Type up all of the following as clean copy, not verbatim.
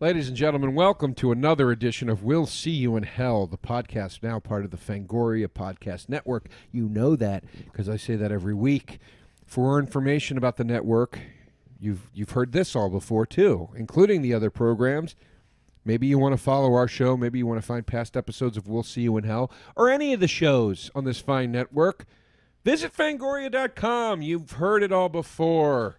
Ladies and gentlemen, welcome to another edition of We'll See You in Hell, the podcast now part of the FANGORIA Podcast Network. You know that because I say that every week. For more information about the network, you've heard this all before too, including the other programs. Maybe you want to follow our show. Maybe you want to find past episodes of We'll See You in Hell or any of the shows on this fine network. Visit fangoria.com. You've heard it all before.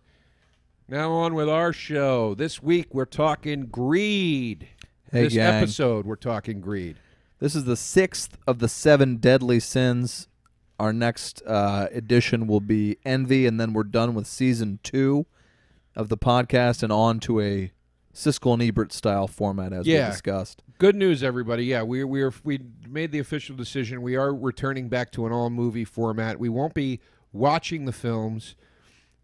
Now on with our show. This week we're talking greed. Hey, gang. Episode we're talking greed. This is the 6th of the 7 deadly sins. Our next edition will be envy, and then we're done with season 2 of the podcast and on to a Siskel and Ebert style format as we discussed. Good news, everybody. Yeah, we made the official decision. We are returning back to an all movie format. We won't be watching the films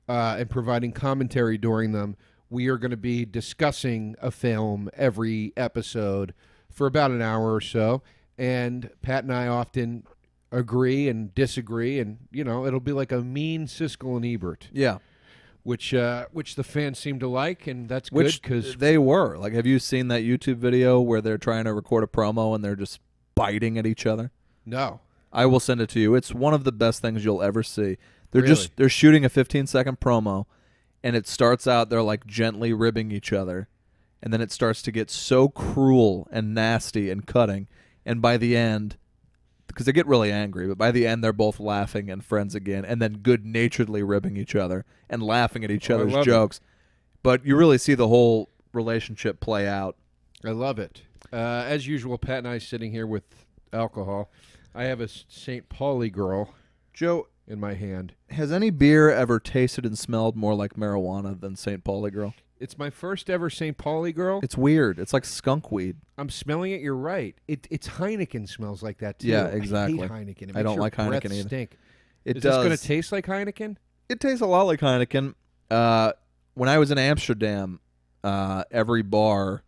and providing commentary during them. We are going to be discussing a film every episode for about an hour or so, and Pat and I often agree and disagree, and it'll be like a mean Siskel and Ebert. Yeah, which the fans seem to like, and that's good because they were like. Have you seen that YouTube video where they're trying to record a promo and they're just biting at each other? No, I will send it to you. It's one of the best things you'll ever see. Really? They're shooting a 15-second promo, and it starts out they're like gently ribbing each other, and then it starts to get so cruel and nasty and cutting, and by the end, because they get really angry, but by the end they're both laughing and friends again, and then good-naturedly ribbing each other and laughing at each other's jokes. But you really see the whole relationship play out. I love it. As usual, Pat and I sitting here with alcohol. I have a St. Pauli girl, Joe, in my hand. Has any beer ever tasted and smelled more like marijuana than St. Pauli Girl? It's my first ever St. Pauli Girl. It's weird. It's like skunk weed. I'm smelling it. You're right. It's Heineken smells like that too. Yeah, exactly. I hate Heineken. It makes I don't your like breath Heineken either. Stink. It Is does. this going to taste like Heineken? It tastes a lot like Heineken. When I was in Amsterdam, every bar,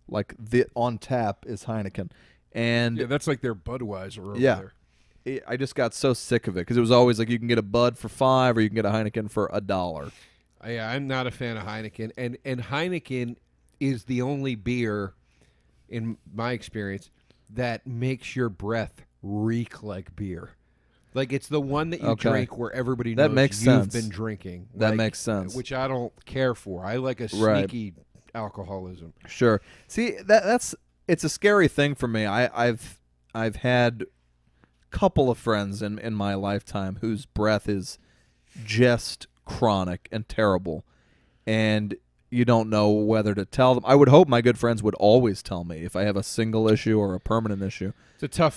like on tap, is Heineken, and yeah, that's like their Budweiser over there. I just got so sick of it because it was always like you can get a Bud for $5 or you can get a Heineken for $1. Yeah, I'm not a fan of Heineken, and Heineken is the only beer, in my experience, that makes your breath reek like beer. Like it's the one that you drink where everybody knows you've been drinking. That makes sense. Which I don't care for. I like a sneaky alcoholism. Sure. See, it's a scary thing for me. I've had couple of friends in my lifetime whose breath is just chronic and terrible, and you don't know whether to tell them. I would hope my good friends would always tell me if I have a single issue or a permanent issue. It's a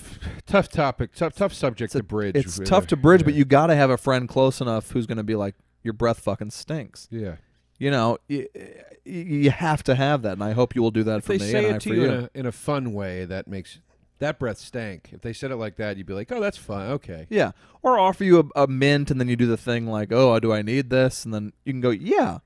tough topic, tough subject to bridge. It's tough to bridge, but you got to have a friend close enough who's going to be like, your breath fucking stinks. Yeah. You have to have that, and I hope you will do that for me. They say it to you in a fun way that makes that breath stank. If they said it like that, you'd be like, oh, that's fun. Okay. Yeah. Or offer you a mint, and then you do the thing like, oh, do I need this? And then you can go, yeah.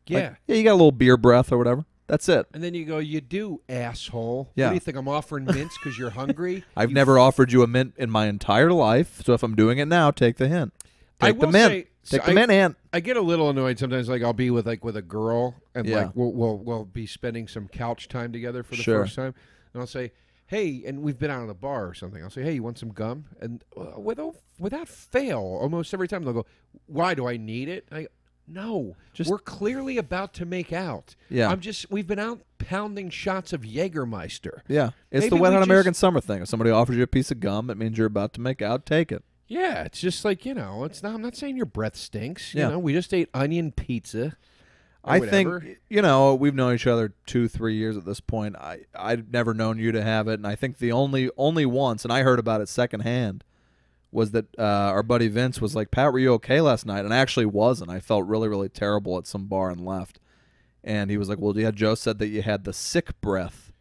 Yeah. Like, yeah, you got a little beer breath or whatever. That's it. And then you go, you do, asshole. Yeah. What do you think? I'm offering mints because you're hungry? I've never offered you a mint in my entire life, so if I'm doing it now, take the hint. Take the mint. Take the mint, Ant. I get a little annoyed sometimes. Like I'll be with a girl, and like we'll be spending some couch time together for the first time, and I'll say, hey, and we've been out at a bar or something. I'll say, hey, you want some gum? And without fail, almost every time they'll go, why do I need it? No, we're clearly about to make out. Yeah, we've been out pounding shots of Jägermeister. Yeah, it's the Wet Hot American Summer thing. If somebody offers you a piece of gum, it means you're about to make out. Take it. Yeah, it's just like, it's not. I'm not saying your breath stinks. You know, we just ate onion pizza. I think, we've known each other 2-3 years at this point. I've never known you to have it, and I think the only once, and I heard about it secondhand, was that our buddy Vince was like, Pat, were you okay last night? And I actually wasn't. I felt really, really terrible at some bar and left. And he was like, well, yeah, Joe said that you had the sick breath.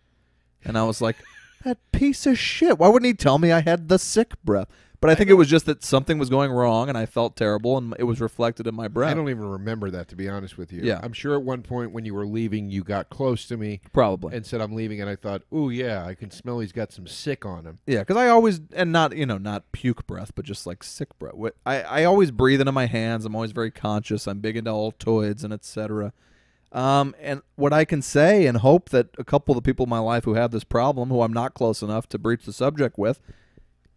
And I was like, that piece of shit. Why wouldn't he tell me I had the sick breath? But I think it was just that something was going wrong, and I felt terrible, and it was reflected in my breath. I don't even remember that, to be honest with you. Yeah. I'm sure at one point when you were leaving, you got close to me. Probably. And said, I'm leaving, and I thought, ooh, yeah, I can smell he's got some sick on him. Yeah, because I always, and not, not puke breath, but just like sick breath. I always breathe into my hands. I'm always very conscious. I'm big into Altoids and etc. And what I can say and hope that a couple of the people in my life who have this problem, who I'm not close enough to breach the subject with,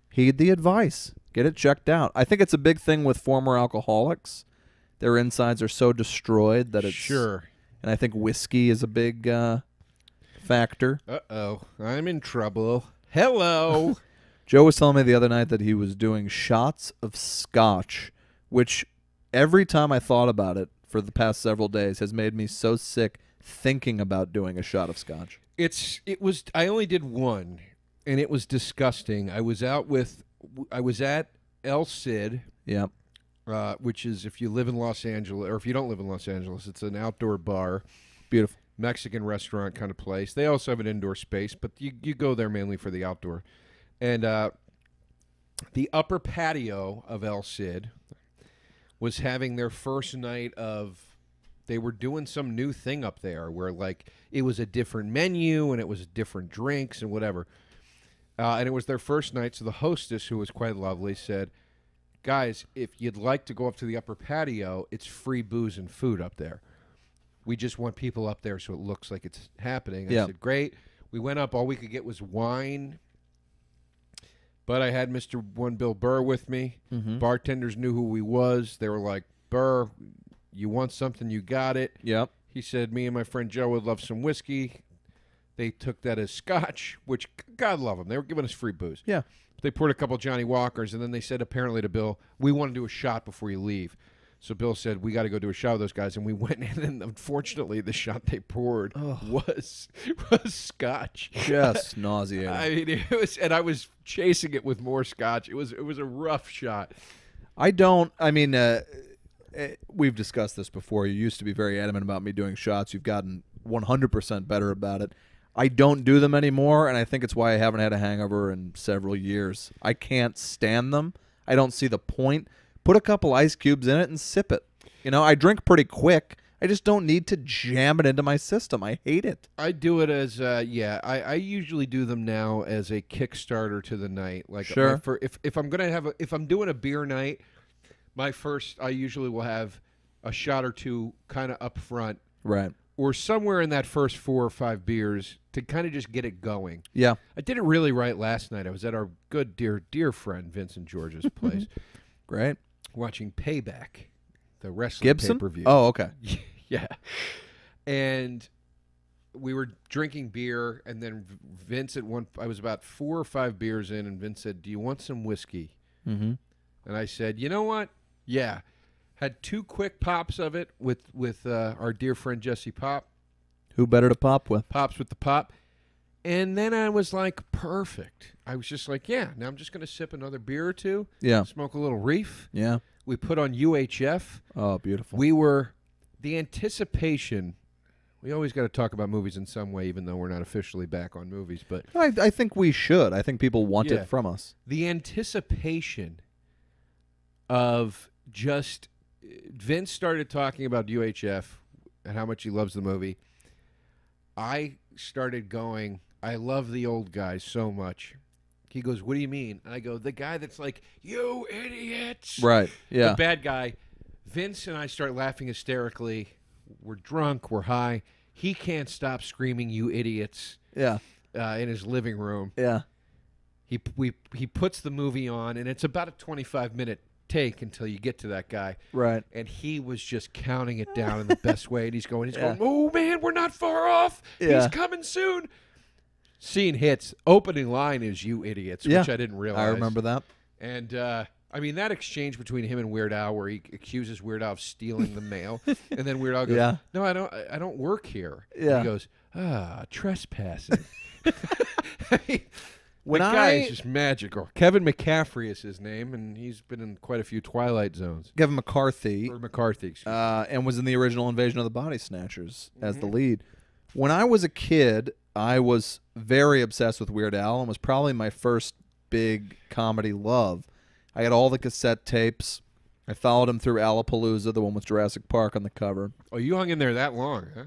heed the advice. Get it checked out. I think it's a big thing with former alcoholics. Their insides are so destroyed that it's... Sure. And I think whiskey is a big factor. Uh-oh. I'm in trouble. Hello. Joe was telling me the other night that he was doing shots of scotch, which every time I thought about it for the past several days has made me so sick thinking about doing a shot of scotch. I only did one, and it was disgusting. I was at El Cid. Yep. Which is, if you live in Los Angeles, or if you don't live in Los Angeles, it's an outdoor bar. Beautiful. Mexican restaurant kind of place. They also have an indoor space, but you go there mainly for the outdoor. And the upper patio of El Cid was having their first night of, they were doing some new thing up there where, like, it was a different menu and it was different drinks and whatever. And it was their first night, so the hostess, who was quite lovely, said, guys, if you'd like to go up to the upper patio, it's free booze and food up there. We just want people up there so it looks like it's happening. I said, great. We went up. All we could get was wine. But I had Mr. One Bill Burr with me. Mm-hmm. Bartenders knew who he was. They were like, Burr, you want something, you got it. Yep. He said, me and my friend Joe would love some whiskey. They took that as scotch, which, God love them. They were giving us free booze. Yeah. They poured a couple Johnny Walkers, and then they said apparently to Bill, we want to do a shot before you leave. So Bill said, we got to go do a shot with those guys. And we went in, and unfortunately, the shot they poured was scotch. Just nauseating. I mean, it was, and I was chasing it with more scotch. It was a rough shot. We've discussed this before. You used to be very adamant about me doing shots. You've gotten 100% better about it. I don't do them anymore, and I think it's why I haven't had a hangover in several years. I can't stand them. I don't see the point. Put a couple ice cubes in it and sip it. You know, I drink pretty quick. I just don't need to jam it into my system. I hate it. I do it as, I usually do them now as a Kickstarter to the night. Like, sure. If I'm gonna have if I'm doing a beer night, I usually will have a shot or two kind of up front. Right. Or somewhere in that first 4 or 5 beers to kind of just get it going. Yeah. I did it really right last night. I was at our good, dear friend Vincent George's place. Great. Watching Payback, the wrestling Gibson? pay-per-view. Oh, okay. Yeah. And we were drinking beer, and then Vince I was about 4 or 5 beers in, and Vince said, do you want some whiskey? Mm-hmm. And I said, you know what? Yeah. Had 2 quick pops of it with our dear friend Jesse Pop. Who better to pop with? Pops with the pop. And then I was like, perfect. I was just like, yeah, now I'm just going to sip another beer or two. Yeah. Smoke a little reef. Yeah. We put on UHF. Oh, beautiful. The anticipation, we always got to talk about movies in some way, even though we're not officially back on movies. But I think we should. I think people want it from us. The anticipation of just... Vince started talking about UHF and how much he loves the movie. I started going, I love the old guy so much. He goes, what do you mean? And I go, the guy that's like, you idiots. Right, yeah. The bad guy. Vince and I start laughing hysterically. We're drunk. We're high. He can't stop screaming, you idiots. Yeah. In his living room. Yeah. He puts the movie on, and it's about a 25-minute take until you get to that guy. Right. And he was just counting it down in the best way. And he's going, oh, man, we're not far off. Yeah. He's coming soon. Scene hits. Opening line is you idiots, which I didn't realize. I remember that. And, I mean, that exchange between him and Weird Al where he accuses Weird Al of stealing the mail. And then Weird Al goes, no, I don't work here. Yeah. And he goes, trespassing. I mean, the guy is just magical. Kevin McCaffrey is his name, and he's been in quite a few Twilight Zones. Kevin McCarthy. Or McCarthy, excuse me. And was in the original Invasion of the Body Snatchers as the lead. When I was a kid, I was very obsessed with Weird Al and was probably my first big comedy love. I had all the cassette tapes. I followed him through Alapalooza, the one with Jurassic Park on the cover. Oh, you hung in there that long, huh?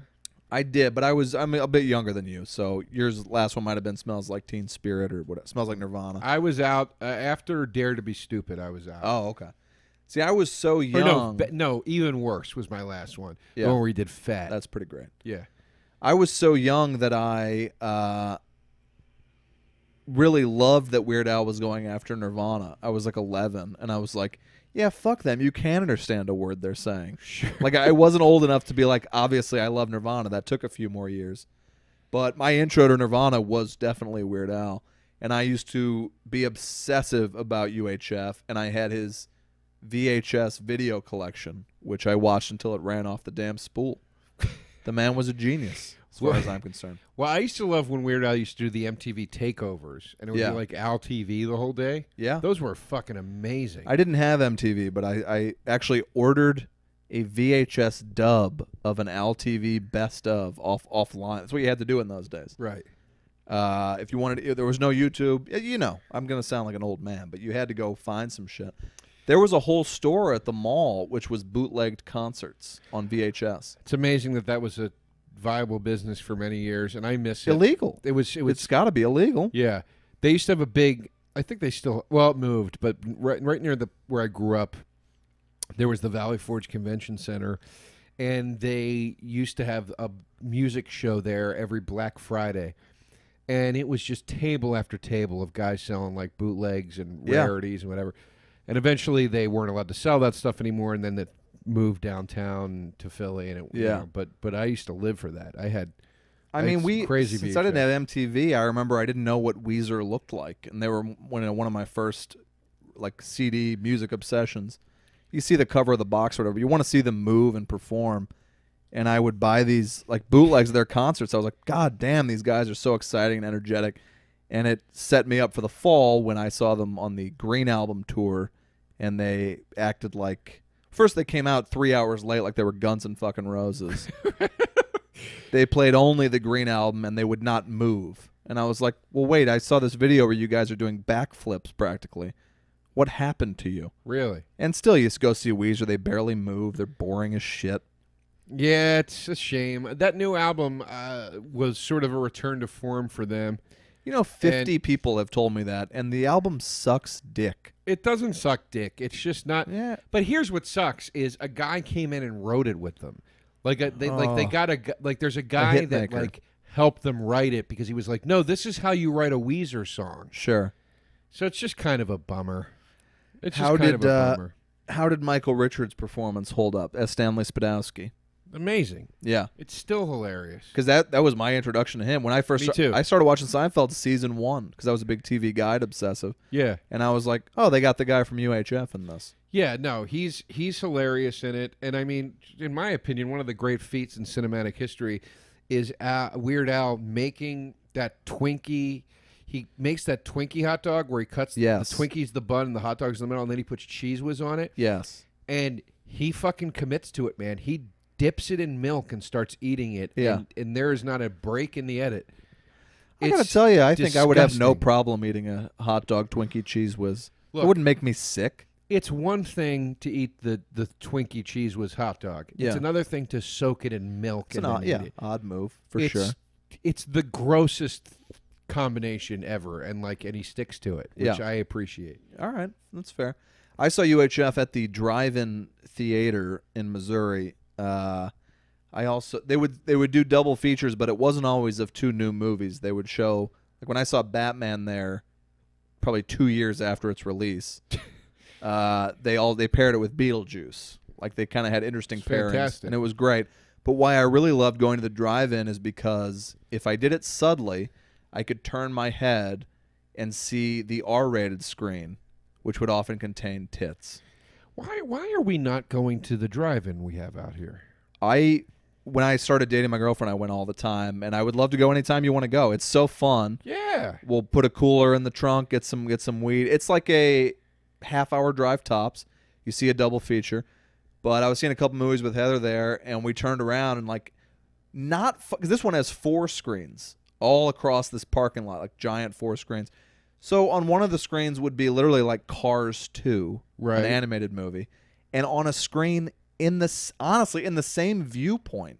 I did, but I'm a bit younger than you, so yours last one might have been Smells Like Teen Spirit or what? Smells Like Nirvana. I was out after Dare to Be Stupid. I was out. Oh, okay. See, I was so young. No, even worse was my last one. Yeah. The one where he did Fat. That's pretty great. Yeah. I was so young that I really loved that Weird Al was going after Nirvana. I was like 11, and I was like, yeah, fuck them. You can understand a word they're saying. Sure. Like, I wasn't old enough to be like, obviously, I love Nirvana. That took a few more years. But my intro to Nirvana was definitely Weird Al. And I used to be obsessive about UHF, and I had his VHS video collection, which I watched until it ran off the damn spool. The man was a genius, as far as I'm concerned. Well, I used to love when Weird Al used to do the MTV takeovers, and it would be like Al TV the whole day. Yeah. Those were fucking amazing. I didn't have MTV, but I actually ordered a VHS dub of an Al TV best of offline. That's what you had to do in those days. Right. If you wanted, there was no YouTube. You know, I'm gonna sound like an old man, but you had to go find some shit. There was a whole store at the mall which was bootlegged concerts on VHS. It's amazing that was a viable business for many years, and I miss it. Illegal. It's got to be illegal. Yeah, they used to have a big. I think they still. Well, it moved, but right near where I grew up, there was the Valley Forge Convention Center, and they used to have a music show there every Black Friday. And it was just table after table of guys selling like bootlegs and rarities and whatever. And eventually they weren't allowed to sell that stuff anymore, and then it moved downtown to Philly. And you know, but I used to live for that. I had crazy since VHS. I didn't have MTV, I remember I didn't know what Weezer looked like, and they were one of my first like CD music obsessions. You see the cover of the box or whatever, you want to see them move and perform. And I would buy these like bootlegs of their concerts. I was like, God damn, these guys are so exciting and energetic. And it set me up for the fall when I saw them on the Green Album tour, and they acted like, first they came out 3 hours late like they were Guns N' fucking Roses. They played only the Green Album, and they would not move. And I was like, well, wait, I saw this video where you guys are doing backflips practically. What happened to you? Really? And still, you go see Weezer, they barely move. They're boring as shit. Yeah, it's a shame. That new album was sort of a return to form for them. You know, 50 people have told me that, and the album sucks dick. It doesn't suck dick. It's just not. Yeah. But here's what sucks is a guy came in and wrote it with them. There's a guy that like helped them write it because he was like, no, this is how you write a Weezer song. Sure. So it's just kind of a bummer. It's just kind of a bummer. How did Michael Richards' performance hold up as Stanley Spadowski? Amazing. Yeah. It's still hilarious. Because that was my introduction to him. When I first I started watching Seinfeld season 1 because I was a big TV Guide obsessive. Yeah. And I was like, oh, they got the guy from UHF in this. Yeah, no, he's hilarious in it. And I mean, in my opinion, one of the great feats in cinematic history is Weird Al making that Twinkie. He makes that Twinkie hot dog where he cuts the Twinkie's the bun and the hot dog's in the middle, and then he puts Cheez Whiz on it. Yes. And he fucking commits to it, man. He dips it in milk and starts eating it. Yeah. And there is not a break in the edit. I gotta tell you, I think I would have no problem eating a hot dog Twinkie Cheez Whiz. It wouldn't make me sick. It's one thing to eat the Twinkie Cheez Whiz hot dog. It's another thing to soak it in milk and then eat it. Odd move for sure. It's the grossest combination ever, and he sticks to it, which I appreciate. All right, that's fair. I saw UHF at the Drive-In Theater in Missouri. They would do double features, but it wasn't always of two new movies. They would show, like when I saw Batman there, probably 2 years after its release. They paired it with Beetlejuice. Like they kind of had interesting pairings, fantastic. And it was great. But why I really loved going to the drive-in is because if I did it subtly, I could turn my head and see the R-rated screen, which would often contain tits. Why are we not going to the drive-in we have out here? When I started dating my girlfriend, I went all the time, and I would love to go anytime you want to go. It's so fun. Yeah. We'll put a cooler in the trunk, get some weed. It's like a half-hour drive tops. You see a double feature. But I was seeing a couple movies with Heather there, and we turned around and because this one has 4 screens all across this parking lot, like giant 4 screens. So on one of the screens would be literally like Cars 2, an animated movie, and on a screen in the same viewpoint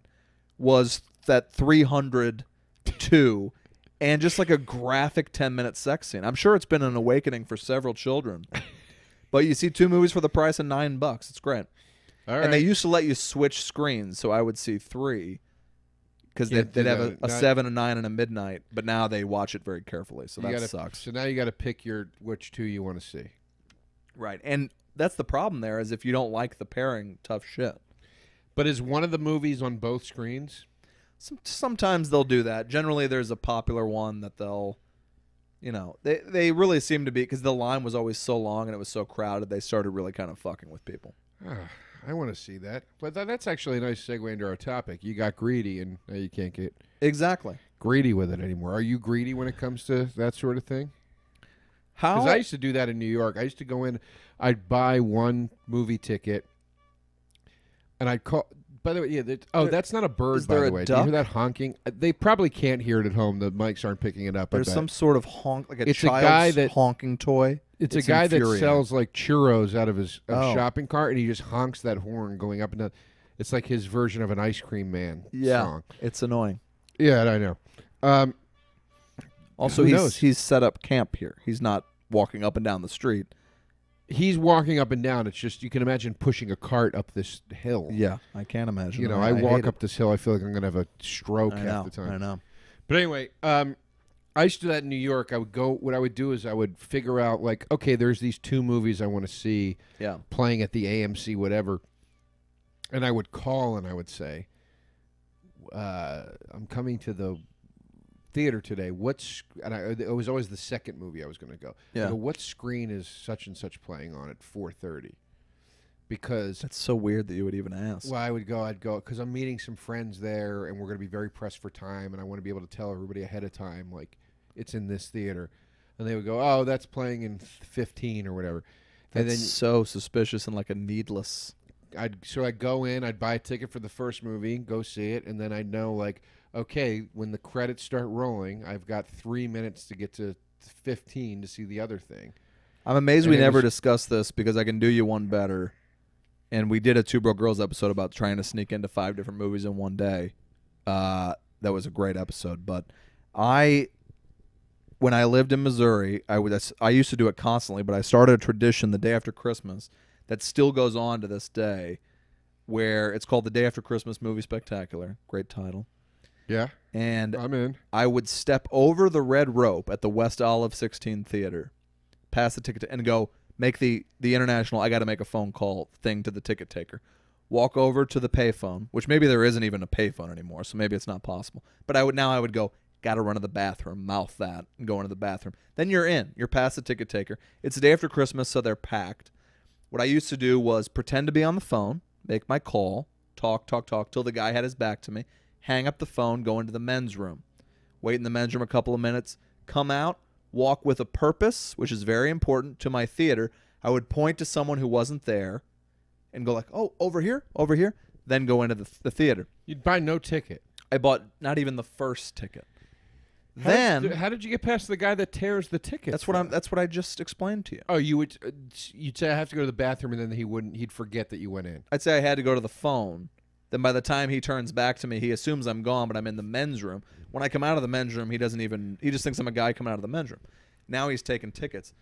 was that 302, and just like a graphic 10-minute sex scene. I'm sure it's been an awakening for several children. But you see 2 movies for the price of $9. It's great. All right. And they used to let you switch screens, so I would see 3. Because Yeah, they'd have a not- 7, a 9, and a midnight. But now they watch it very carefully, so that sucks. So now you got to pick which 2 you want to see. Right. And that's the problem there, is if you don't like the pairing, tough shit. But is one of the movies on both screens? Sometimes they'll do that. Generally, there's a popular one that they'll, they really seem to be, because the line was always so long and it was so crowded, they started really kind of fucking with people. I want to see that. But that's actually a nice segue into our topic. You got greedy, and now you can't get greedy with it anymore. Are you greedy when it comes to that sort of thing? How? Because I used to do that in New York. I used to go in, I'd buy one movie ticket, and I'd call. By the way, yeah. That's not a bird. By the way, do you hear that honking? They probably can't hear it at home. The mics aren't picking it up. There's some sort of honk, like it's child's a guy that, honking toy. It's a guy that sells like churros out of his shopping cart, and he just honks that horn going up and down. It's like his version of an Ice Cream Man song. It's annoying. Yeah, I know. Also, he's set up camp here. He's not walking up and down the street. He's walking up and down. It's just, you can imagine pushing a cart up this hill. Yeah, I can't imagine. I walk up this hill, I feel like I'm going to have a stroke half the time. I know. But anyway, I used to do that in New York. What I would do is I would figure out, like, okay, there's these 2 movies I want to see playing at the AMC, whatever. And I would call and I would say, I'm coming to the theater today. It was always the second movie I was going to go. Yeah. I go, what screen is such and such playing on at 4:30? Because that's so weird that you would even ask. Well, I'd go because I'm meeting some friends there, and we're going to be very pressed for time, and I want to be able to tell everybody ahead of time, like, it's in this theater. And they would go, oh, that's playing in 15 or whatever. That's and then so suspicious and like a needless. So I'd go in, I'd buy a ticket for the first movie, go see it, and then I'd know, like, okay, when the credits start rolling, I've got 3 minutes to get to 15 to see the other thing. I'm amazed we never discussed this, because I can do you one better. And we did a Two Broke Girls episode about trying to sneak into 5 different movies in one day. That was a great episode. But when I lived in Missouri, I used to do it constantly, but I started a tradition the day after Christmas that still goes on to this day, where it's called the Day After Christmas Movie Spectacular. Great title. Yeah. And I'm in. I would step over the red rope at the West Olive 16 Theater, pass the ticket, and go make the international, I got to make a phone call thing to the ticket taker. Walk over to the payphone, which maybe there isn't even a payphone anymore, so maybe it's not possible. But I would go, got to run to the bathroom, mouth that, and go into the bathroom. Then you're in. You're past the ticket taker. It's the day after Christmas, so they're packed. What I used to do was pretend to be on the phone, make my call, talk till the guy had his back to me, hang up the phone, go into the men's room, wait in the men's room a couple of minutes, come out, walk with a purpose, which is very important, to my theater. I would point to someone who wasn't there and go like, oh, over here, then go into the theater. You'd buy no ticket. I bought not even the first ticket. How did you get past the guy that tears the ticket? That's what I just explained to you. Oh, you'd say I have to go to the bathroom, and then he'd forget that you went in. I'd say I had to go to the phone. Then by the time he turns back to me, he assumes I'm gone, but I'm in the men's room. When I come out of the men's room, he just thinks I'm a guy coming out of the men's room. Now he's taking tickets.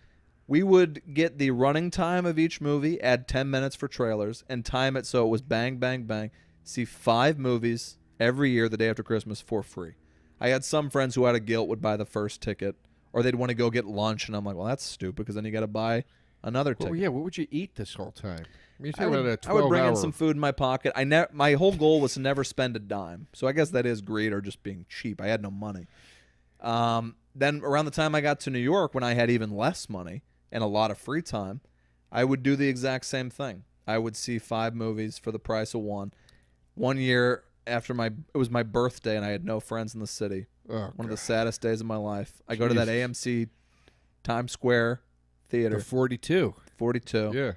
We would get the running time of each movie, add 10 minutes for trailers, and time it so it was bang, bang, bang. See 5 movies every year the day after Christmas for free. I had some friends who out of guilt would buy the first ticket, or they'd want to go get lunch, and I'm like, well, that's stupid, because then you got to buy another ticket. Well, yeah, what would you eat this whole time? I would bring in some food in my pocket. My whole goal was to never spend a dime. So I guess that is greed or just being cheap. I had no money. Then around the time I got to New York, when I had even less money and a lot of free time, I would do the exact same thing. I would see 5 movies for the price of one. One year after it was my birthday and I had no friends in the city. Oh, one of the saddest days of my life. I go to that AMC Times Square theater. The 42. 42. Yeah.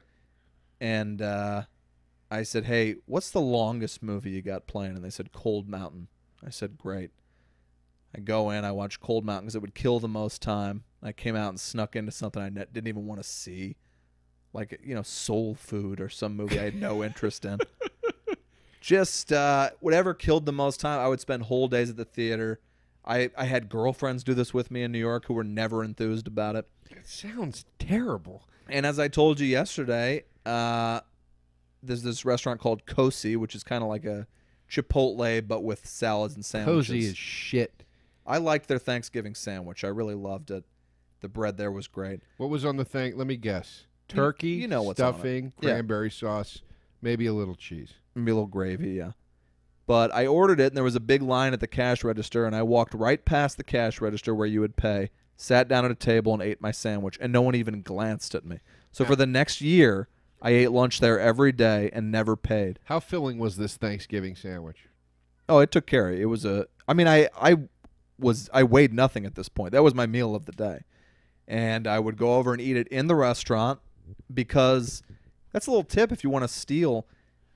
And I said, hey, what's the longest movie you got playing? And they said, Cold Mountain. I said, great. I go in, I watch Cold Mountain because it would kill the most time. I came out and snuck into something I didn't even want to see. Like, Soul Food or some movie I had no interest in. Just whatever killed the most time, I would spend whole days at the theater. I had girlfriends do this with me in New York who were never enthused about it. It sounds terrible. And as I told you yesterday, there's this restaurant called Cozy, which is kind of like a Chipotle but with salads and sandwiches. Cozy is shit. I liked their Thanksgiving sandwich. I really loved it. The bread there was great. What was on the thing? Let me guess. Turkey, you know what's stuffing, cranberry sauce, maybe a little cheese. Maybe a little gravy, yeah. But I ordered it, and there was a big line at the cash register, and I walked right past the cash register where you would pay, sat down at a table, and ate my sandwich, and no one even glanced at me. So for the next year, I ate lunch there every day and never paid. How filling was this Thanksgiving sandwich? Oh, it took care of it. It was I weighed nothing at this point. That was my meal of the day. And I would go over and eat it in the restaurant because that's a little tip if you want to steal.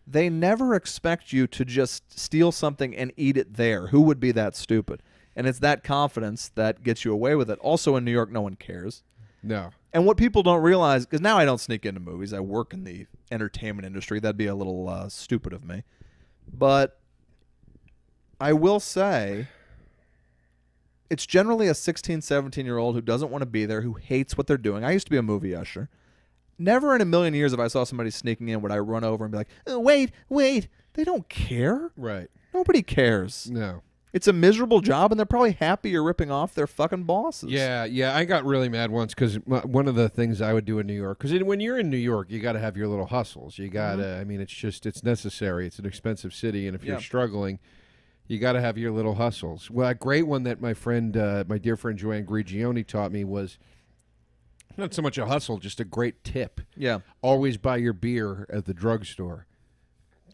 They never expect you to just steal something and eat it there. Who would be that stupid? And it's that confidence that gets you away with it. Also in New York, no one cares. No. And what people don't realize, because now I don't sneak into movies. I work in the entertainment industry. That'd be a little stupid of me. But I will say it's generally a 16, 17-year-old who doesn't want to be there, who hates what they're doing. I used to be a movie usher. Never in a million years if I saw somebody sneaking in would I run over and be like, oh, wait. They don't care. Right. Nobody cares. No. It's a miserable job, and they're probably happy you're ripping off their fucking bosses. Yeah. I got really mad once because one of the things I would do in New York, because when you're in New York, you got to have your little hustles. You got to, I mean, it's necessary. It's an expensive city, and if you're struggling, you got to have your little hustles. Well, a great one that my dear friend Joanne Grigioni taught me was not so much a hustle, just a great tip. Yeah. Always buy your beer at the drugstore.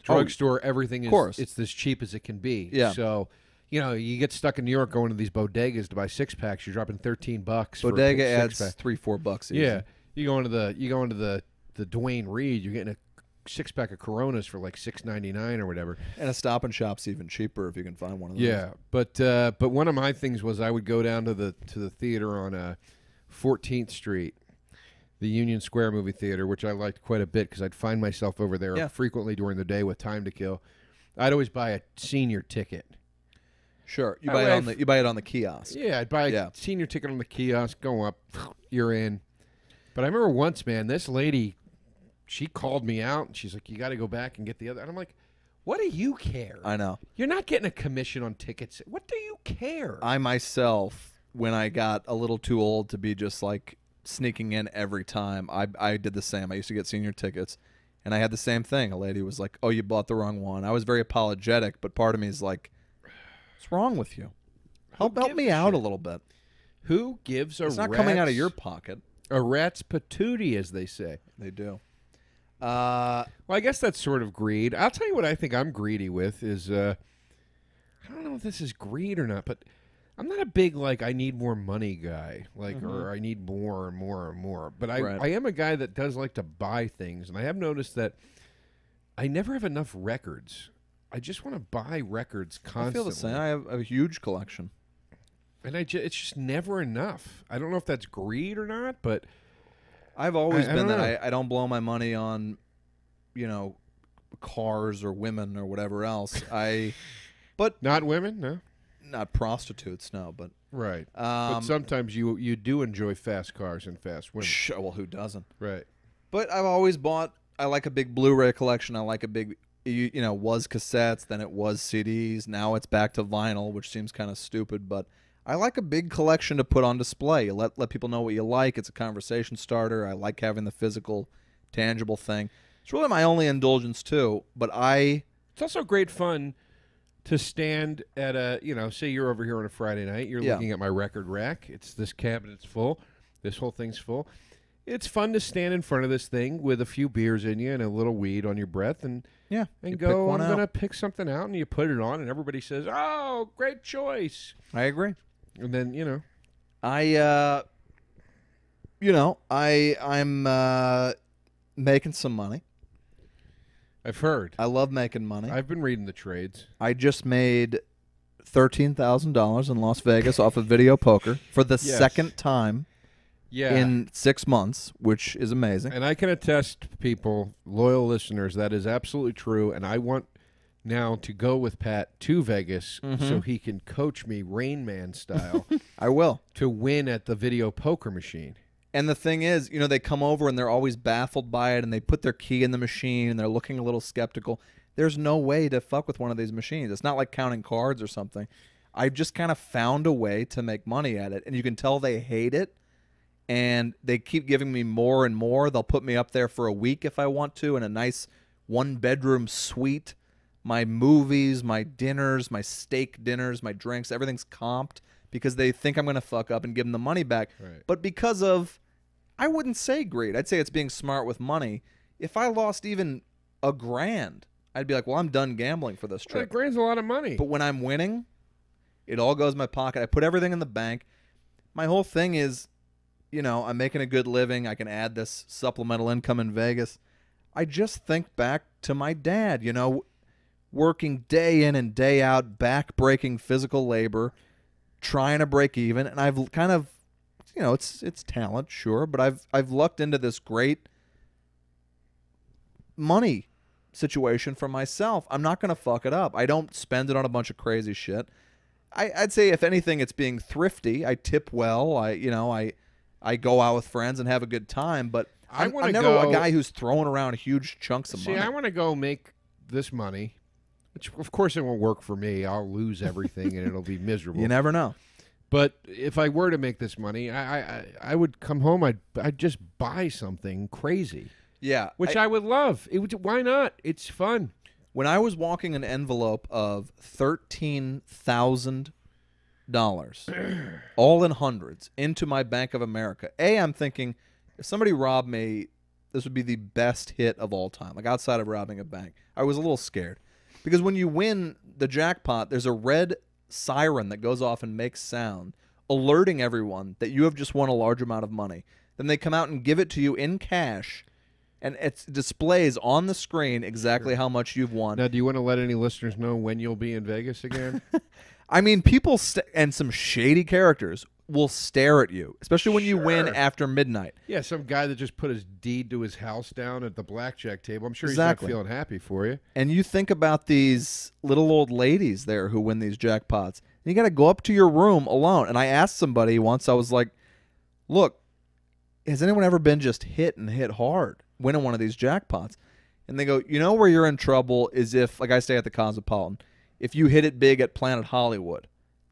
Drugstore, everything is it's as cheap as it can be. Yeah. So, you get stuck in New York going to these bodegas to buy 6-packs. You're dropping $13. Bodega for a adds six-pack. $3-4 easy. Yeah. You go into the Dwayne Reed, you're getting a 6-pack of Coronas for like $6.99 or whatever. And a Stop and Shop's even cheaper if you can find one of those. Yeah, but one of my things was I would go down to the theater on 14th Street, the Union Square movie theater, which I liked quite a bit because I'd find myself over there frequently during the day with time to kill. I'd always buy a senior ticket. Sure, you buy it on the kiosk. Yeah, I'd buy a senior ticket on the kiosk. Go up, you're in. But I remember once, man, this lady, she called me out and she's like, "You got to go back and get the other." And I'm like, "What do you care? I know you're not getting a commission on tickets. What do you care?" I myself, when I got a little too old to be just like sneaking in every time, I did the same. I used to get senior tickets, and I had the same thing. A lady was like, "Oh, you bought the wrong one." I was very apologetic, but part of me is like, what's wrong with you? Help me out a little bit. Who gives a It's not coming out of your pocket. A rat's patootie, as they say. They do. Well, I guess that's sort of greed. I'll tell you what I think I'm greedy with is, I don't know if this is greed or not, but I'm not a big, like, I need more money guy, like, or I need more and more and more. But I am a guy that does like to buy things, and I have noticed that I never have enough records. I just want to buy records constantly. I feel the same. I have a huge collection. And it's just never enough. I don't know if that's greed or not, but I've always been that. I don't blow my money on, cars or women or whatever else. But not women, no. Not prostitutes, no. But right. But sometimes you do enjoy fast cars and fast women. Well, who doesn't? Right. But I've always bought. I like a big Blu-ray collection. I like a big. Was cassettes, then it was CDs. Now it's back to vinyl, which seems kind of stupid, but I like a big collection to put on display. You let people know what you like. It's a conversation starter. I like having the physical, tangible thing. It's really my only indulgence too. But it's also great fun to stand at say you're over here on a Friday night. You're looking at my record rack. It's this cabinet's full. This whole thing's full. It's fun to stand in front of this thing with a few beers in you and a little weed on your breath and go, I'm going to pick something out, and you put it on, and everybody says, "Oh, great choice." I agree. And then, I'm making some money. I've heard. I love making money. I've been reading the trades. I just made $13,000 in Las Vegas off of video poker for the second time. Yeah. In 6 months, which is amazing. And I can attest, people, loyal listeners, that is absolutely true. And I want now to go with Pat to Vegas so he can coach me Rain Man style. I will. To win at the video poker machine. And the thing is, they come over and they're always baffled by it, and they put their key in the machine and they're looking a little skeptical. There's no way to fuck with one of these machines. It's not like counting cards or something. I've just kind of found a way to make money at it, and you can tell they hate it, and they keep giving me more and more. They'll put me up there for a week if I want to in a nice one-bedroom suite. My movies, my dinners, my steak dinners, my drinks, everything's comped because they think I'm going to fuck up and give them the money back. Right. But because of, I wouldn't say greed. I'd say it's being smart with money. If I lost even $1,000, I'd be like, well, I'm done gambling for this trip. $1,000's a lot of money. But when I'm winning, it all goes in my pocket. I put everything in the bank. My whole thing is, I'm making a good living. I can add this supplemental income in Vegas. I just think back to my dad, working day in and day out, back-breaking physical labor, trying to break even. And I've kind of, it's talent, sure, but I've lucked into this great money situation for myself. I'm not going to fuck it up. I don't spend it on a bunch of crazy shit. I'd say if anything, it's being thrifty. I tip well. I go out with friends and have a good time, but I'm never a guy who's throwing around huge chunks of money. See, I want to go make this money, which of course it won't work for me. I'll lose everything and it'll be miserable. You never know. But if I were to make this money, I would come home. I'd just buy something crazy. Yeah, which I would love. Why not? It's fun. When I was walking an envelope of $13,000, all in hundreds, into my Bank of America, I'm thinking, if somebody robbed me, this would be the best hit of all time, like outside of robbing a bank. I was a little scared. Because when you win the jackpot, there's a red siren that goes off and makes sound, alerting everyone that you have just won a large amount of money. Then they come out and give it to you in cash, and it displays on the screen exactly how much you've won. Now, do you want to let any listeners know when you'll be in Vegas again? I mean, people and some shady characters will stare at you, especially when you win after midnight. Yeah, some guy that just put his deed to his house down at the blackjack table. I'm sure Exactly. he's not feeling happy for you. And you think about these little old ladies there who win these jackpots. And you got to go up to your room alone. And I asked somebody once, I was like, look, has anyone ever been just hit and hit hard winning one of these jackpots? And they go, where you're in trouble is if, like I stay at the Cosmopolitan, if you hit it big at Planet Hollywood,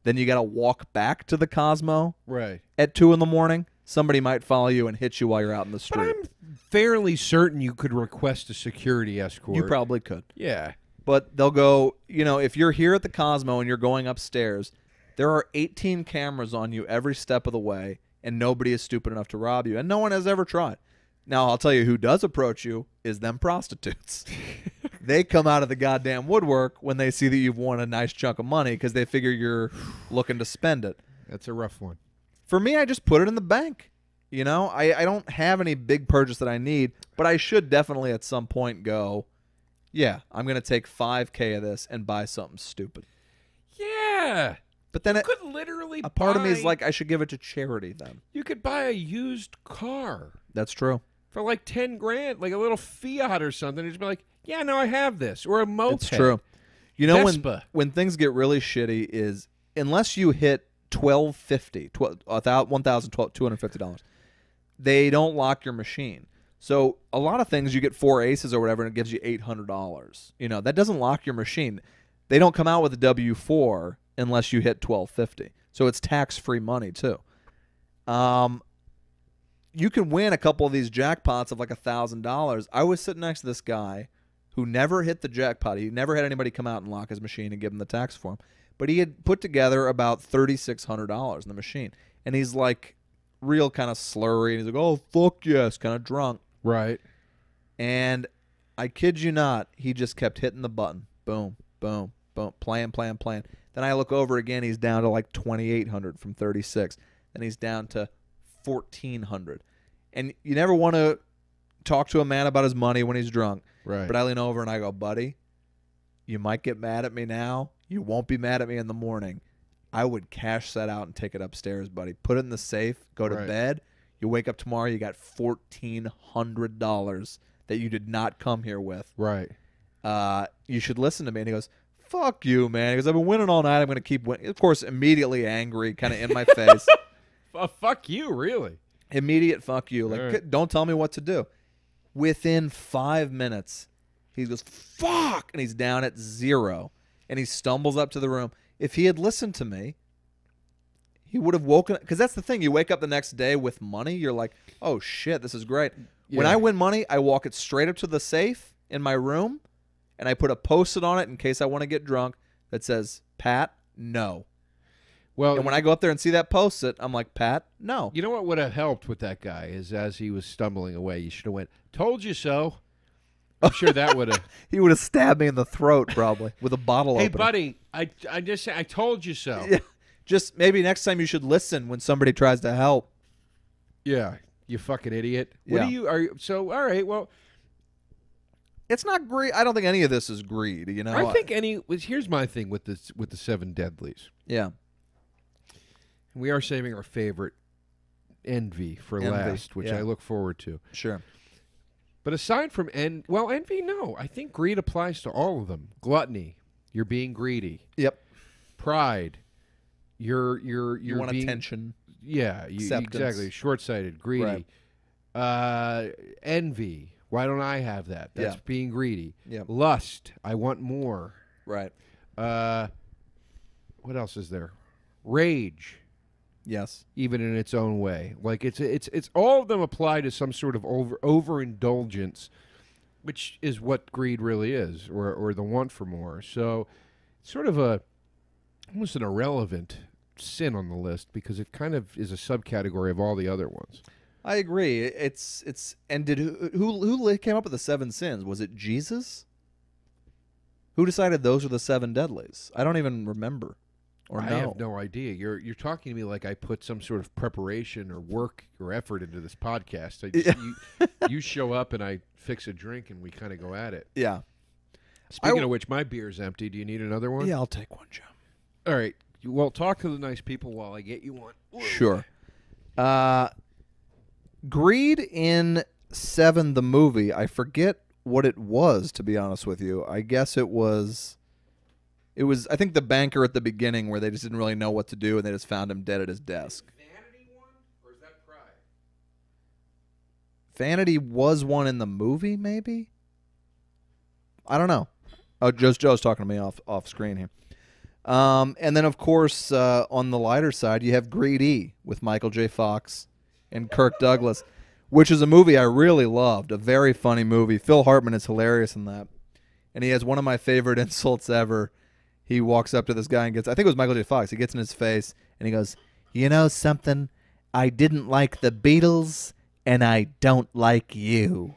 then you got to walk back to the Cosmo at 2 in the morning. Somebody might follow you and hit you while you're out in the street. But I'm fairly certain you could request a security escort. You probably could. Yeah. But they'll go, if you're here at the Cosmo and you're going upstairs, there are 18 cameras on you every step of the way, and nobody is stupid enough to rob you. And no one has ever tried. Now, I'll tell you who does approach you is them prostitutes. They come out of the goddamn woodwork when they see that you've won a nice chunk of money because they figure you're looking to spend it. That's a rough one. For me, I just put it in the bank. I don't have any big purchase that I need, but I should definitely at some point go, yeah, I'm going to take $5,000 of this and buy something stupid. Yeah. But then you could literally a part of me is like, I should give it to charity then. You could buy a used car. That's true. For like $10,000, like a little Fiat or something. And just be like, yeah, no, I have this. Or a moped. It's true. Vespa. When things get really shitty is, unless you hit $1,250, they don't lock your machine. So a lot of things you get 4 aces or whatever and it gives you $800. That doesn't lock your machine. They don't come out with a W-4 unless you hit $1,250. So it's tax-free money too. You can win a couple of these jackpots of like $1,000. I was sitting next to this guy who never hit the jackpot. He never had anybody come out and lock his machine and give him the tax form. But he had put together about $3,600 in the machine. And he's like real kind of slurry. And he's like, oh, fuck yes, kind of drunk. Right. And I kid you not, he just kept hitting the button. Boom, boom, boom, playing. Then I look over again, he's down to like 2,800 from 36. Then he's down to 1,400. And you never want to talk to a man about his money when he's drunk. Right. But I lean over and I go, buddy, you might get mad at me now. You won't be mad at me in the morning. I would cash that out and take it upstairs, buddy. Put it in the safe, go to bed. You wake up tomorrow, you got $1,400 that you did not come here with. Right. you should listen to me. And he goes, fuck you, man. He goes, I've been winning all night. I'm going to keep winning. Of course, immediately angry, kind of in my face. Fuck you, really? Immediate fuck you. Like, right. Don't tell me what to do. Within 5 minutes, he goes, fuck, and he's down at 0. And he stumbles up to the room. If he had listened to me, he would have woken up. Because that's the thing. You wake up the next day with money. You're like, oh, shit, this is great. Yeah. When I win money, I walk it straight up to the safe in my room, and I put a Post-it on it in case I want to get drunk that says, Pat, no. Well, and when I go up there and see that Post-it, I'm like, Pat, no. You know what would have helped with that guy is as he was stumbling away, you should have went, told you so. I'm sure that would have. He would have stabbed me in the throat probably with a bottle opener. Hey, buddy, I just I told you so. Yeah. Just maybe next time you should listen when somebody tries to help. Yeah, you fucking idiot. What do you so all right, well, it's not greed. I don't think any of this is greed, you know. I think here's my thing with the 7 deadlies. Yeah. We are saving our favorite envy for last, which I look forward to. Sure. But aside from envy, no. I think greed applies to all of them. Gluttony, you're being greedy. Yep. Pride, you want being, attention. Yeah, exactly. Short-sighted, greedy. Right. Envy, why don't I have that? That's being greedy. Yep. Lust, I want more. Right. What else is there? Rage. Yes. Even in its own way. Like it's all of them apply to some sort of overindulgence, which is what greed really is, or the want for more. So it's sort of almost an irrelevant sin on the list because it kind of is a subcategory of all the other ones. I agree. It's and did who came up with the 7 sins? Was it Jesus? Who decided those are the 7 deadlies? I don't even remember. Or I have no idea. You're talking to me like I put some sort of preparation or work or effort into this podcast. You show up and I fix a drink and we kind of go at it. Yeah. Speaking of which, my beer's empty. Do you need another one? Yeah, I'll take one, Joe. All right. Well, talk to the nice people while I get you one. Sure. Greed in 7, the movie. I forget what it was, to be honest with you. I guess it was, I think, the banker at the beginning where they just didn't really know what to do and they just found him dead at his desk. Vanity one, or is that Pride? Vanity was one in the movie, maybe? I don't know. Oh, Joe's talking to me off screen here. And then, of course, on the lighter side, you have Greedy with Michael J. Fox and Kirk Douglas, which is a movie I really loved, a very funny movie. Phil Hartman is hilarious in that. And he has one of my favorite insults ever. He walks up to this guy and I think it was Michael J. Fox. He gets in his face and he goes, you know something? I didn't like the Beatles and I don't like you.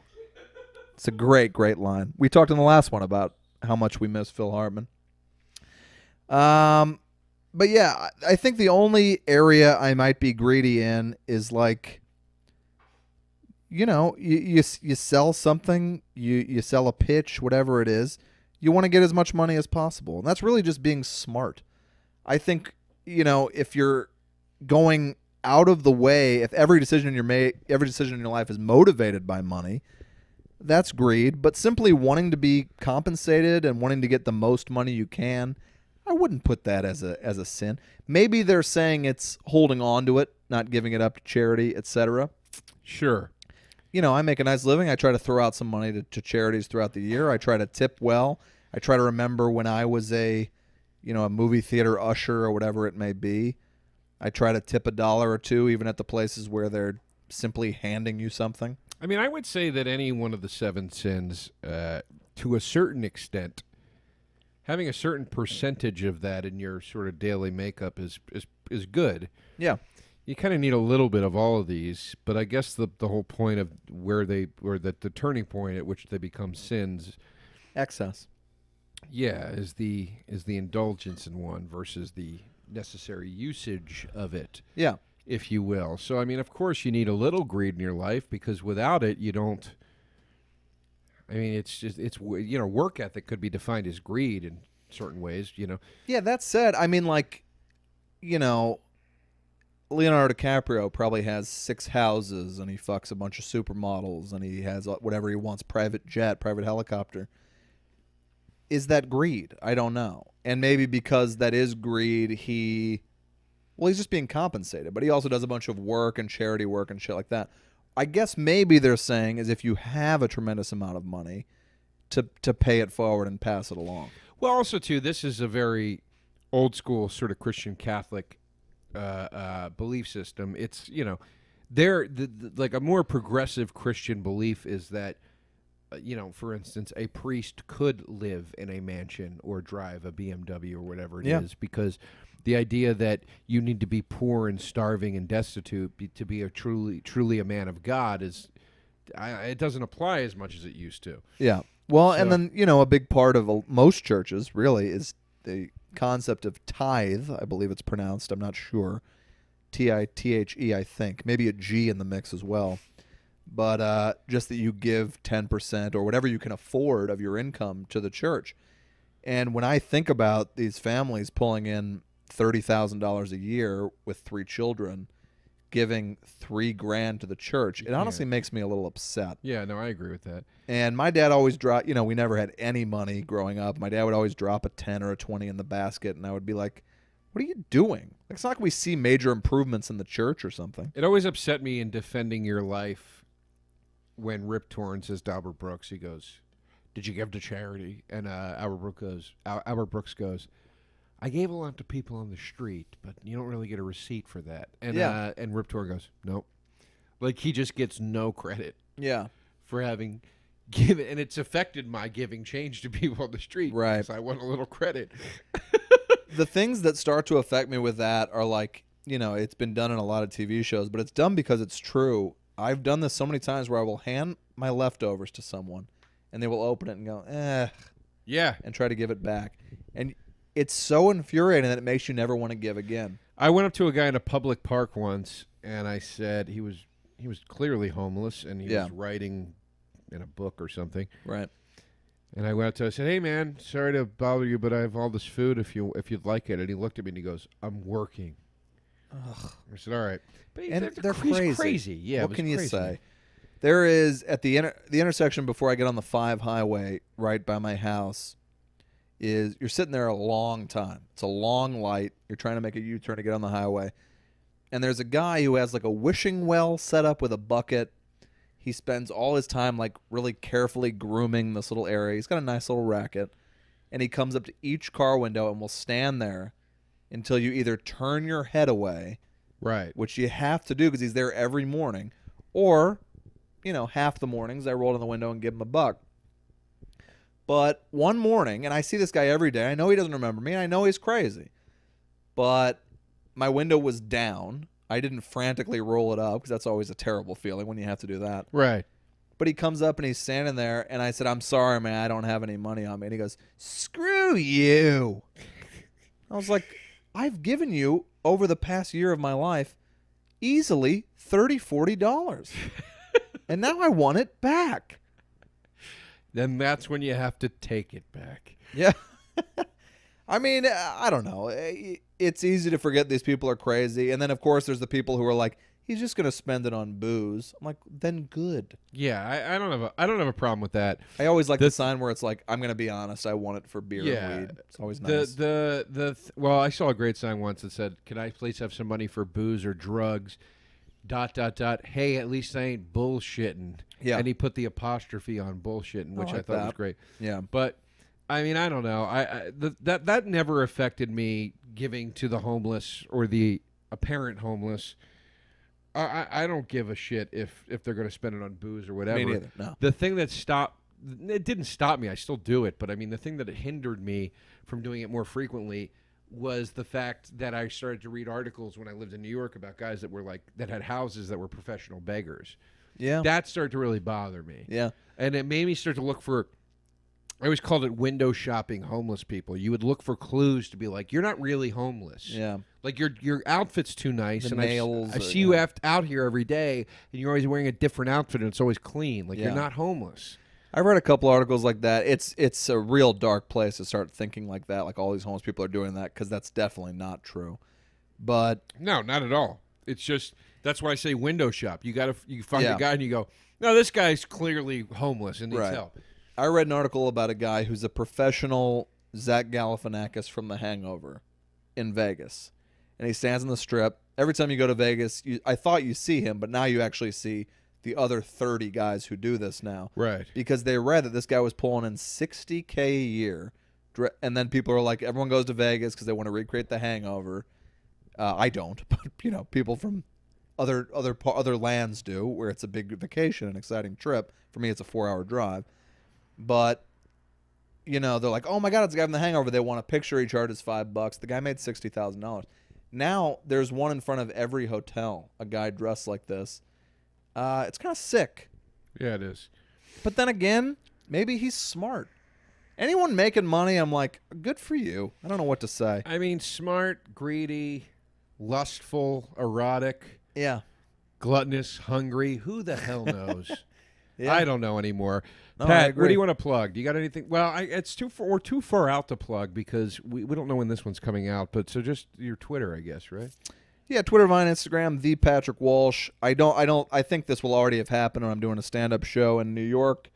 It's a great, great line. We talked in the last one about how much we miss Phil Hartman. But yeah, I think the only area I might be greedy in is like, you know, you sell something, you sell a pitch, whatever it is. You want to get as much money as possible. And that's really just being smart. I think, you know, if you're going out of the way, if every decision in your life is motivated by money, that's greed. But simply wanting to be compensated and wanting to get the most money you can, I wouldn't put that as a sin. Maybe they're saying it's holding on to it, not giving it up to charity, etc. Sure. You know, I make a nice living. I try to throw out some money to charities throughout the year. I try to tip well. I try to remember when I was a movie theater usher or whatever it may be. I try to tip $1 or $2 even at the places where they're simply handing you something. I mean, I would say that any one of the 7 sins, to a certain extent, having a certain percentage of that in your sort of daily makeup is good. Yeah. You kind of need a little bit of all of these, but I guess the whole point of the turning point at which they become sins, excess. Yeah, is the indulgence in one versus the necessary usage of it. Yeah, if you will. So I mean, of course, you need a little greed in your life because without it, you don't. I mean, it's work ethic could be defined as greed in certain ways. Yeah, that said, I mean, like, Leonardo DiCaprio probably has 6 houses and he fucks a bunch of supermodels and he has whatever he wants, private jet, private helicopter. is that greed? I don't know. And maybe because that is greed, he's just being compensated. But he also does a bunch of work and charity work and shit like that. I guess maybe they're saying is if you have a tremendous amount of money, to pay it forward and pass it along. Well, also, too, this is a very old school sort of Christian Catholic belief system. It's, like a more progressive Christian belief is that, for instance, a priest could live in a mansion or drive a BMW or whatever it is, because the idea that you need to be poor and starving and destitute to be a truly a man of God it doesn't apply as much as it used to. Yeah. Well, and then, a big part of most churches really is the concept of tithe. I believe it's pronounced. I'm not sure. T-I-T-H-E, I think. Maybe a G in the mix as well. But just that you give 10% or whatever you can afford of your income to the church. And when I think about these families pulling in $30,000 a year with 3 children, giving $3,000 to the church, it honestly makes me a little upset. Yeah, no, I agree with that. And my dad always dropped, we never had any money growing up. My dad would always drop a 10 or a 20 in the basket, and I would be like, what are you doing? Like, it's not like we see major improvements in the church or something. It always upset me in Defending Your Life when Rip Torn says to Albert Brooks, he goes, did you give to charity? And Albert Brooks goes, I gave a lot to people on the street, but you don't really get a receipt for that. And and Rip Torn goes, nope. Like, he just gets no credit. Yeah. For having given, and it's affected my giving change to people on the street. Right. Because I want a little credit. The things that start to affect me with that are like, it's been done in a lot of TV shows, but it's done because it's true. I've done this so many times where I will hand my leftovers to someone, and they will open it and go, yeah, and try to give it back. And it's so infuriating that it makes you never want to give again. I went up to a guy in a public park once, and I said he was clearly homeless, and he was writing in a book or something. Right. And I went up to him and said, hey, man, sorry to bother you, but I have all this food if you'd like it. And he looked at me and he goes, I'm working. Ugh. I said, all right. But they're crazy. Crazy. Yeah, what can you say? There is, at the intersection before I get on the 5 highway right by my house, you're sitting there a long time. It's a long light. You're trying to make a U-turn to get on the highway. And there's a guy who has like a wishing well set up with a bucket. He spends all his time like really carefully grooming this little area. He's got a nice little racket. And he comes up to each car window and will stand there until you either turn your head away, right, which you have to do because he's there every morning, or, half the mornings I roll in the window and give him a buck. But one morning, and I see this guy every day. I know he doesn't remember me. I know he's crazy. But my window was down. I didn't frantically roll it up because that's always a terrible feeling when you have to do that. Right. But he comes up and he's standing there, and I said, I'm sorry, man, I don't have any money on me. And he goes, screw you. I was like, I've given you, over the past year of my life, easily $30, $40. And now I want it back. Then that's when you have to take it back. Yeah. I mean, I don't know. It's easy to forget these people are crazy. And then, of course, there's the people who are like, he's just going to spend it on booze. I'm like, then good. Yeah, I don't have a problem with that. I always like the sign where it's like, I'm going to be honest, I want it for beer and weed. It's always nice. Well, I saw a great sign once that said, can I please have some money for booze or drugs? ... Hey, at least I ain't bullshitting. Yeah. And he put the apostrophe on bullshitting, which I thought was great. Yeah. But I mean, I don't know. That never affected me giving to the homeless or the apparent homeless. I don't give a shit if they're going to spend it on booze or whatever. Me neither. No. The thing that it didn't stop me. I still do it, but I mean, the thing that hindered me from doing it more frequently was the fact that I started to read articles when I lived in New York about guys that had houses that were professional beggars. Yeah. That started to really bother me. Yeah. And it made me start to look for, I always called it window shopping homeless people. You would look for clues to be like, you're not really homeless. Yeah. Like your outfit's too nice. The and nails. I see you out here every day, and you're always wearing a different outfit, and it's always clean. Like, you're not homeless. I read a couple articles like that. It's a real dark place to start thinking like that, like all these homeless people are doing that, because that's definitely not true. But no, not at all. It's just, that's why I say window shop. You find a guy and you go, no, this guy's clearly homeless and needs help. I read an article about a guy who's a professional Zach Galifianakis from The Hangover in Vegas. And he stands on the Strip. Every time you go to Vegas, I thought you see him, but now you actually see the other 30 guys who do this now. Right. Because they read that this guy was pulling in $60K a year. And then people are like, everyone goes to Vegas because they want to recreate The Hangover. I don't, but people from other lands do, where it's a big vacation, an exciting trip. For me, it's a 4-hour drive. But they're like, oh my God, it's a guy from The Hangover. They want a picture. He charges $5. The guy made $60,000. Now there's one in front of every hotel. A guy dressed like this. It's kind of sick. Yeah, it is. But then again, maybe he's smart. Anyone making money, I'm like, good for you. I don't know what to say. I mean, smart, greedy, lustful, erotic. Yeah. Gluttonous, hungry. Who the hell knows? Yeah. I don't know anymore. No, I Pat, agree. what do you want to plug? Do you got anything? Well, we're too far out to plug because we don't know when this one's coming out. But so just your Twitter, I guess, right? Yeah, Twitter, Vine, Instagram, the Patrick Walsh. I think this will already have happened when I'm doing a stand-up show in New York,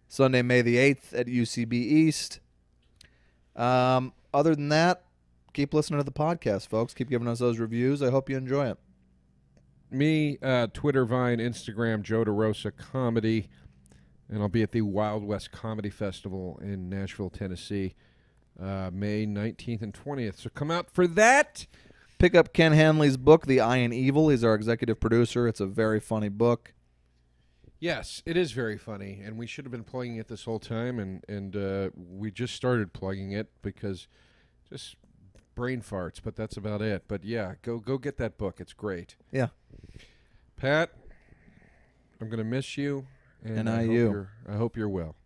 Sunday, May the 8th at UCB East. Other than that, keep listening to the podcast, folks. Keep giving us those reviews. I hope you enjoy it. Me, Twitter, Vine, Instagram, Joe DeRosa Comedy. And I'll be at the Wild West Comedy Festival in Nashville, Tennessee, May 19th and 20th. So come out for that. Pick up Ken Hanley's book, The Eye and Evil. He's our executive producer. It's a very funny book. Yes, it is very funny, and we should have been plugging it this whole time, and we just started plugging it because just brain farts, but that's about it. But yeah, go get that book. It's great. Yeah. Pat, I'm going to miss you, and I hope you're well.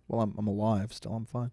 Well, I'm alive still. I'm fine.